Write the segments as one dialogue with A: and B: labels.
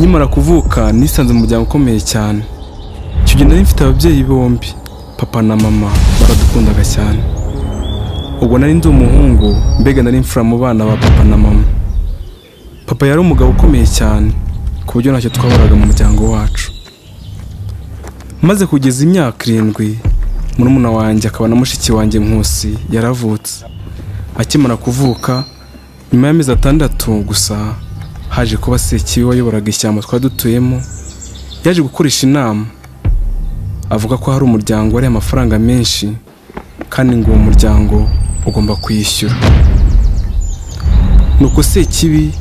A: Nkimara kuvuka nisanze mu muryango ukomeye cyane. Icyo gihe nari mfite ababyeyi bombi, papa na mama baradukundaga cyane. Ubwo nari ndi umuhungu, mbega nari imfura mu bana ba papa na mama. Papa yari umugabo ukomeye cyane ku buryo ntacyo twaburaga mu muryango wacu. Maze kugeza imyaka 7, murumuna wanjye akaba na mushiki wanjye Nkusi yaravutse. Akimara kuvuka, nyuma y'amezi 6 gusa haje kuba Sekibi wayoboraga ishyamba twadutuyemo, yaje gukoresha inama avuga ko hari umuryango wari amafaranga menshi kandi ngo uwo muryango ugomba kwishyura. Nuko Sekibi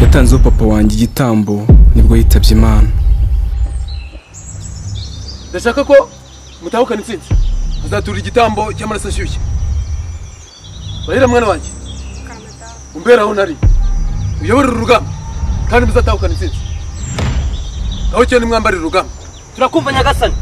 A: yatanzeho papa wanjye igitambo nibwo yitabye Imana.
B: Ndashaka ko mutahukana intsinzi, azatura igitambo cy'amaraso ashyushye. Bahera mwana wanjye, umbera aho nari uyoborera urugamba kandi muzatahukana intsinzi. Aho cyane mwambarira urugamba.
C: Turakumva Nyagasani.